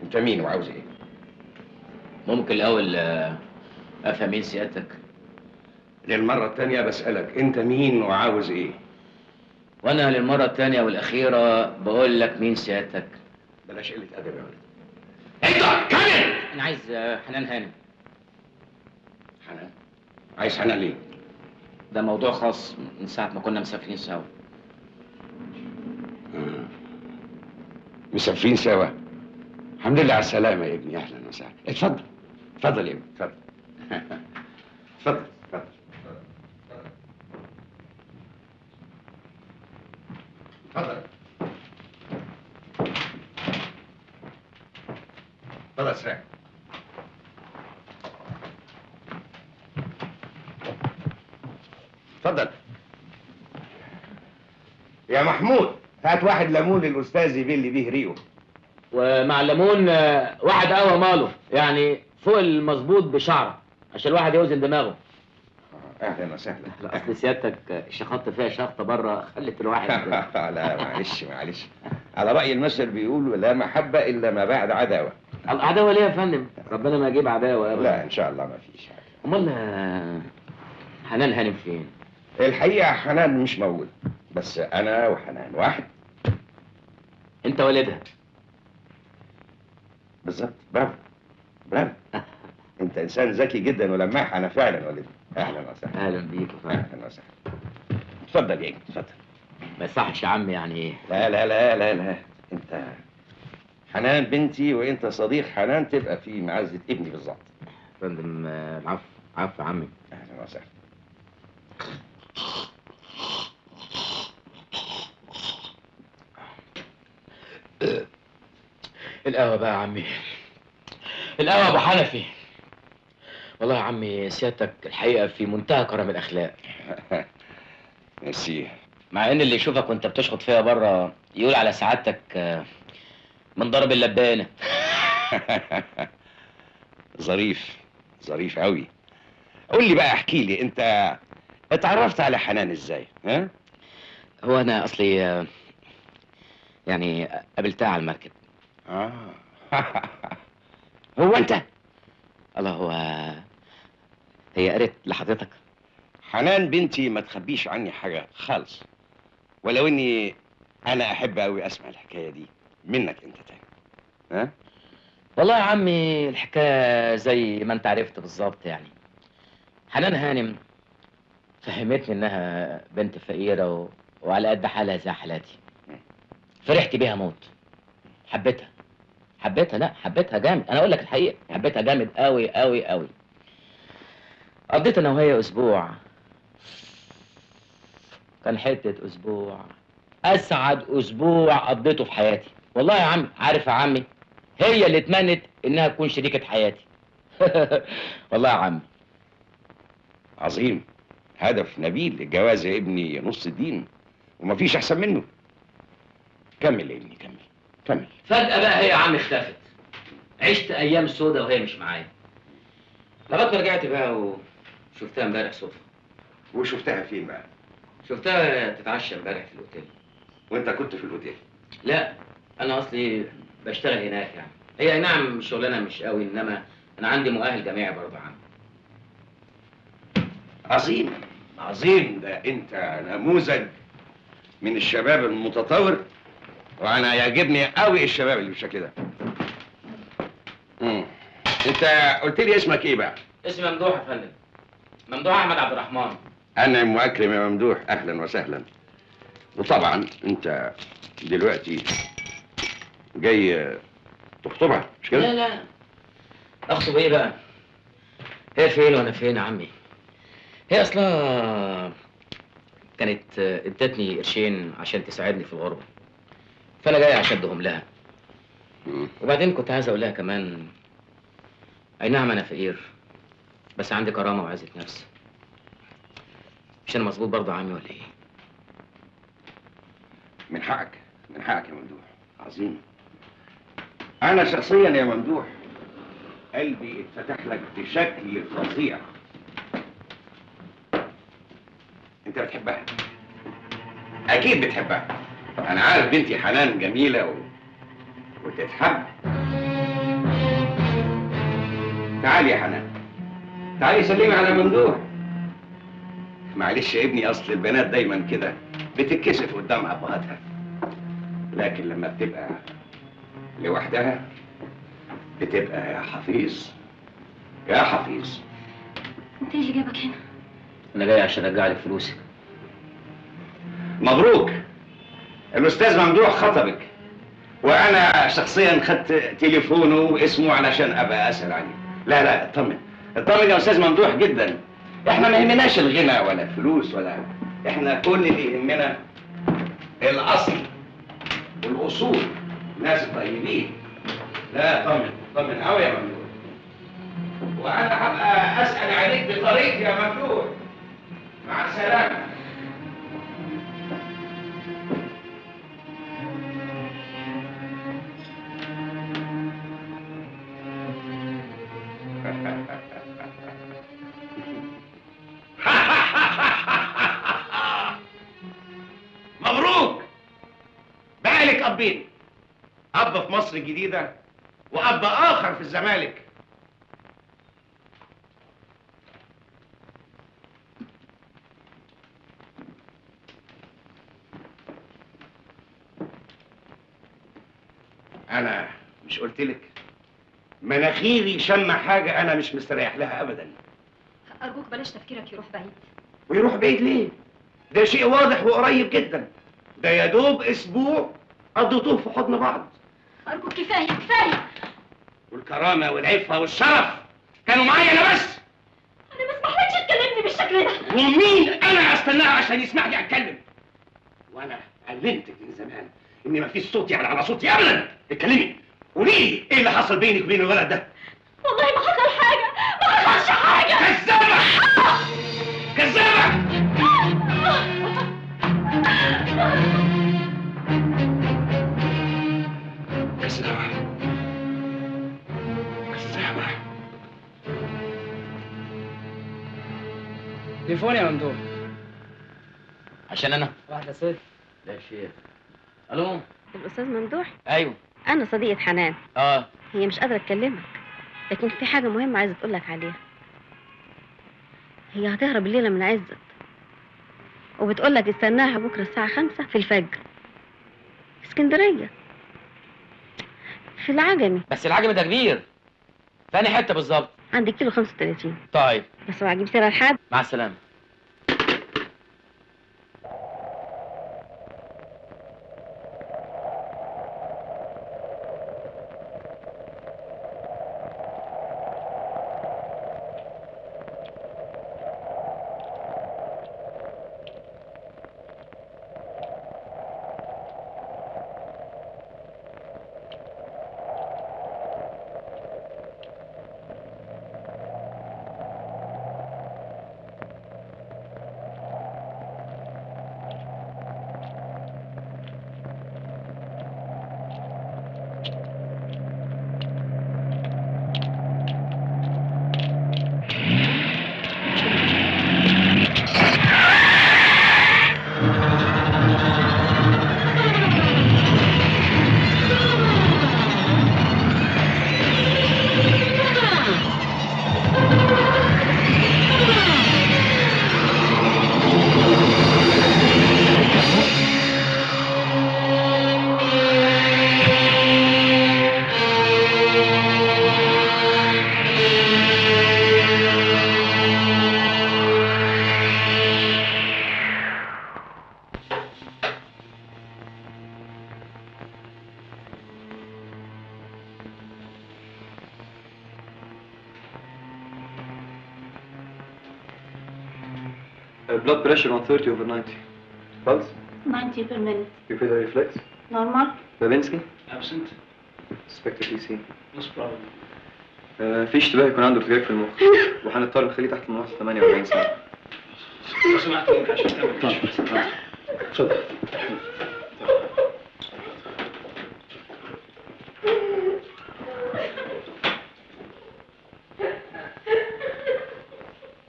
انت مين وعاوز ايه؟ ممكن الاول افهم مين سيادتك؟ للمرة التانية بسألك انت مين وعاوز ايه؟ وانا للمره الثانيه والاخيره بقول لك مين سيادتك؟ بلاش قلة ادب يا ولد. انت كامل. انا عايز حنان هانم. حنان؟ عايز حنان ليه؟ ده موضوع خاص من ساعه ما كنا مسافرين سوا. مسافرين سوا. الحمد لله على السلامة يا ابني، اهلا وسهلا. اتفضل اتفضل يا ابني اتفضل. اتفضل اتفضل. اتفضل. اتفضل اسرع. اتفضل. يا محمود هات واحد ليمون للاستاذ يبل بيه ريقه. ومع الليمون واحد قهوه ماله يعني فوق المظبوط بشعره عشان الواحد يوزن دماغه. اهلا وسهلا. اصل سيادتك شخطت فيها شخطه بره خلت الواحد لا معلش معلش، على رأي المثل بيقول لا محبة إلا ما بعد عداوة. العداوه ليه يا فندم؟ ربنا ما يجيب عداوه ابدا. لا إن شاء الله ما فيش حاجة. امال حنان هانم فين؟ الحقيقة حنان مش موجود، بس أنا وحنان واحد. انت والدها؟ بالظبط. برافو برافو. أنت إنسان ذكي جدا ولماح. أنا فعلا والدي. أهلا وسهلا. اهلا بيك يا فندم. أهلا وسهلا. اتفضل يا ابني اتفضل. ما يصحش يا عم يعني. لا لا لا لا لا، أنت حنان بنتي وأنت صديق حنان، تبقى في معزة ابني بالظبط. فندم العفو عفو يا عمي. أهلا وسهلا. القهوة بقى يا عمي، القهوة أبو حنفي. والله يا عمي سيادتك الحقيقة في منتهى كرم الأخلاق. ميرسي. مع إن اللي يشوفك وأنت بتشخط فيها بره يقول على سعادتك من ضرب اللبانة. ظريف ظريف قوي. قول لي بقى، احكي لي انت اتعرفت على حنان ازاي؟ ها؟ هو أنا أصلي يعني قابلتها على المركب. هو انت؟ الله، هي قالت لحضرتك؟ حنان بنتي ما تخبيش عني حاجه خالص، ولو اني انا احب قوي اسمع الحكايه دي منك انت تاني. ها؟ والله يا عمي الحكاية زي ما انت عرفت بالظبط يعني. حنان هانم فهمتني انها بنت فقيرة وعلى قد حالها زي حالاتي. فرحت بيها موت. حبيتها لا حبيتها جامد. انا اقول لك الحقيقة حبيتها جامد قوي قوي قوي. قضيت انا وهي اسبوع، كان حتة اسبوع اسعد اسبوع قضيته في حياتي. والله يا عم عارف يا عمي، هي اللي اتمنت انها تكون شريكة حياتي. والله يا عم. عظيم. هدف نبيل. الجواز يا ابني نص الدين ومفيش احسن منه. كمل يا ابني كمل كمل. فجأة بقى هي يا عم اختفت. عشت ايام سودة وهي مش معايا، لغايه ما رجعت بقى وشفتها امبارح صدفة. وشفتها فين بقى؟ شفتها تتعشى امبارح في الاوتيل. وانت كنت في الاوتيل؟ لا انا اصلي بشتغل هناك يعني. هي اي نعم شغلانه مش قوي، انما انا عندي مؤهل جامعي برضه يا عم. عظيم عظيم. ده انت نموذج من الشباب المتطور، وانا يعجبني قوي الشباب اللي بالشكل ده. انت قلت لي اسمك ايه بقى؟ اسمي ممدوح يا فندم، ممدوح احمد عبد الرحمن. انعم واكرم يا ممدوح، اهلا وسهلا. وطبعا انت دلوقتي جاي تخطبها مش كده؟ لا اخطب ايه بقى؟ هي فين وانا فين يا عمي؟ هي اصلا كانت ادتني قرشين عشان تساعدني في الغربه، فانا جاي عشان ادهم لها. وبعدين كنت عايز اقول لها كمان، اي نعم انا فقير بس عندي كرامه وعزه نفس. مش انا مظبوط برضه يا عمي ولا ايه؟ من حقك من حقك يا ممدوح. عظيم. انا شخصيا يا ممدوح قلبي اتفتح لك بشكل فظيع. انت بتحبها، اكيد بتحبها. انا عارف بنتي حنان جميله وتتحب. تعالي يا حنان، تعالي سلمي على ممدوح. معلش يا ابني، اصل البنات دايما كده بتتكسف قدام ابهاتها، لكن لما بتبقى لوحدها بتبقى يا حفيظ يا حفيظ. انت ايه اللي جابك هنا؟ انا جاي عشان ارجع لك فلوسك. مبروك، الاستاذ ممدوح خطبك، وانا شخصيا خدت تليفونه واسمه علشان ابقى اسال عليه. لا لا، اطمن اطمن يا استاذ ممدوح جدا، احنا ما يهمناش الغنى ولا الفلوس ولا، احنا كل اللي يهمنا الاصل والاصول، ناس طيبين. لا طمن طمن قوي يا ممدوح، وانا هبقى اسال عليك بطريقتي يا ممدوح. مع السلامه. مبروك، بقالك ابين، اب في مصر الجديده واب اخر في الزمالك. انا مش قلتلك مناخيري شم حاجه انا مش مستريح لها ابدا. ارجوك بلاش تفكيرك يروح بعيد. ويروح بعيد ليه؟ ده شيء واضح وقريب جدا، ده يا دوب اسبوع قضيتوه في حضن بعض. ارجوك كفايه كفايه. والكرامه والعفه والشرف كانوا معايا انا بس. انا ما اسمحلكش تكلمني بالشكل ده. ومين انا استناها عشان يسمح لي اتكلم؟ وانا علمتك من زمان اني ما فيش صوتي على صوتي ابدا. اتكلمي، قولي لي ايه اللي حصل بينك وبين الولد ده؟ والله ما حصل حاجه، ما حصلش حاجه. كذابه كذابه. كذابه كذابه. تليفون يا ممدوح. عشان انا واحدة ست. لا شيء. الو. الأستاذ ممدوح، ايوه. أنا صديقة حنان. اه. هي مش قادرة تكلمك، لكن في حاجة مهمة عايزة تقولك عليها. هي هتهرب الليلة من عزت، وبتقولك استناها بكرة الساعة 5 في الفجر، في اسكندرية، في العجمي. بس العجم ده كبير. فاني حته بالظبط؟ عند كيلو 35. طيب. بس اوعى تجيب سيرة لحد. مع السلامه. Blood pressure on 30/90. Pulse? 90 per minute. Pupillary reflex? Normal. Babinski? Absent. Suspected TC. Most probably. في اشتباه يكون عنده ارتجاج في المخ وهنضطر نخليه تحت مناصة 48 ساعة. لو سمحت عشان تعمل اتفضل.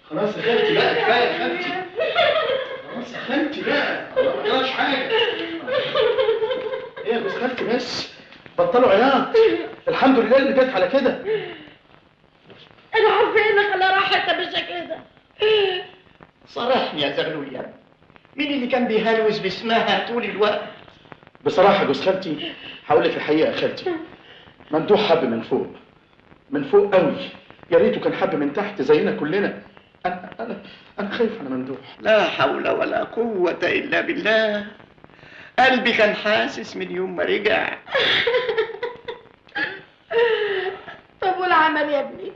خلاص يا خالتي بقى، كفايه يا خالتي. خلاص يا خالتي بقى، ما جراش حاجه. ايه يا بس خالتي بس، بطلوا عياط. الحمد لله اللي جت على كده. انا عارفه ايه اللي خلاه راحتها بالشكل ده. صارحني يا زغلول يا ابني، مين اللي كان بيهلوس باسمها طول الوقت؟ بصراحة جوز خالتي هقول لك الحقيقة يا خالتي، ممدوح حب من فوق، من فوق قوي، يا ريته كان حب من تحت زينا كلنا. أنا خايف على ممدوح. لا حول ولا قوة إلا بالله، قلبي كان حاسس من يوم ما رجع. طب والعمل يا ابني؟